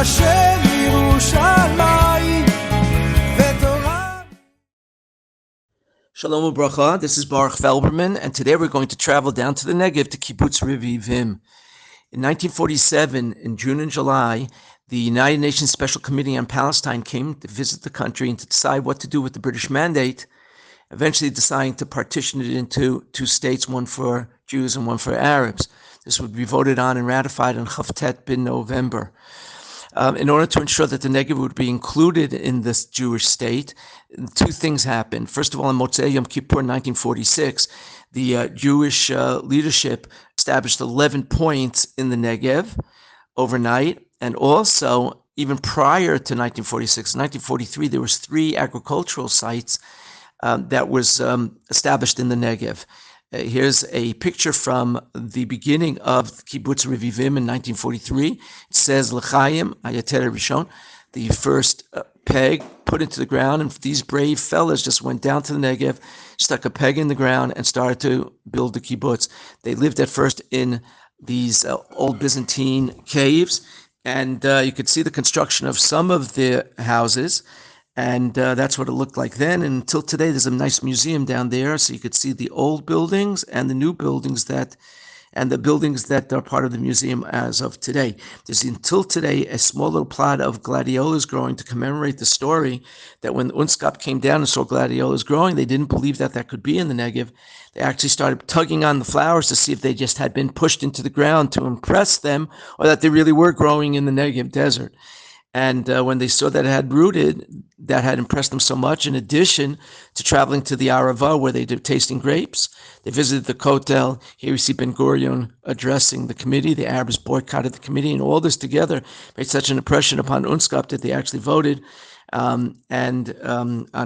השם ירושלים ותורה. Shalom Ubracha, this is Baruch Felberman, and today we're going to travel down to the Negev to Kibbutz Revivim. In 1947, in June and July, the United Nations Special Committee on Palestine came to visit the country and to decide what to do with the British mandate, eventually deciding to partition it into two states, one for Jews and one for Arabs. This would be voted on and ratified on Chavtet bin November. In order to ensure that the Negev would be included in this Jewish state, two things happened. First of all, on Motzei Yom Kippur in 1946, the Jewish leadership established 11 points in the Negev overnight, and also, even prior to 1946, 1943, there was 3 agricultural sites that was established in the Negev. Here's a picture from the beginning of Kibbutz Revivim in 1943. It says, L'chaim, Ayater Rishon, the first peg put into the ground, and these brave fellas just went down to the Negev, stuck a peg in the ground, and started to build the kibbutz. They lived at first in these old Byzantine caves, and you could see the construction of some of the houses. And that's what it looked like then. And until today, there's a nice museum down there, so you could see the old buildings and the new buildings and the buildings that are part of the museum as of today. There's until today a small little plot of gladiolas growing to commemorate the story that when UNSCOP came down and saw gladiolas growing, they didn't believe that that could be in the Negev. They actually started tugging on the flowers to see if they just had been pushed into the ground to impress them, or that they really were growing in the Negev desert. And when they saw that it had rooted, that had impressed them so much. In addition to traveling to the Arava, where they did tasting grapes, they visited the Kotel. Here we see Ben Gurion addressing the committee. The Arabs boycotted the committee, and all this together made such an impression upon UNSCOP that they actually voted on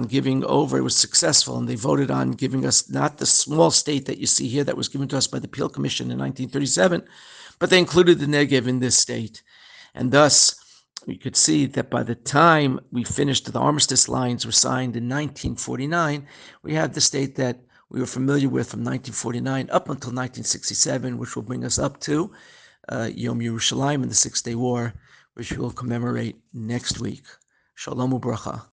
giving over. It was successful, and they voted on giving us not the small state that you see here that was given to us by the Peel Commission in 1937, but they included the Negev in this state. And thus, we could see that by the time we finished, the armistice lines were signed in 1949, we had the state that we were familiar with from 1949 up until 1967, which will bring us up to Yom Yerushalayim and the Six-Day War, which we will commemorate next week. Shalom Ubracha.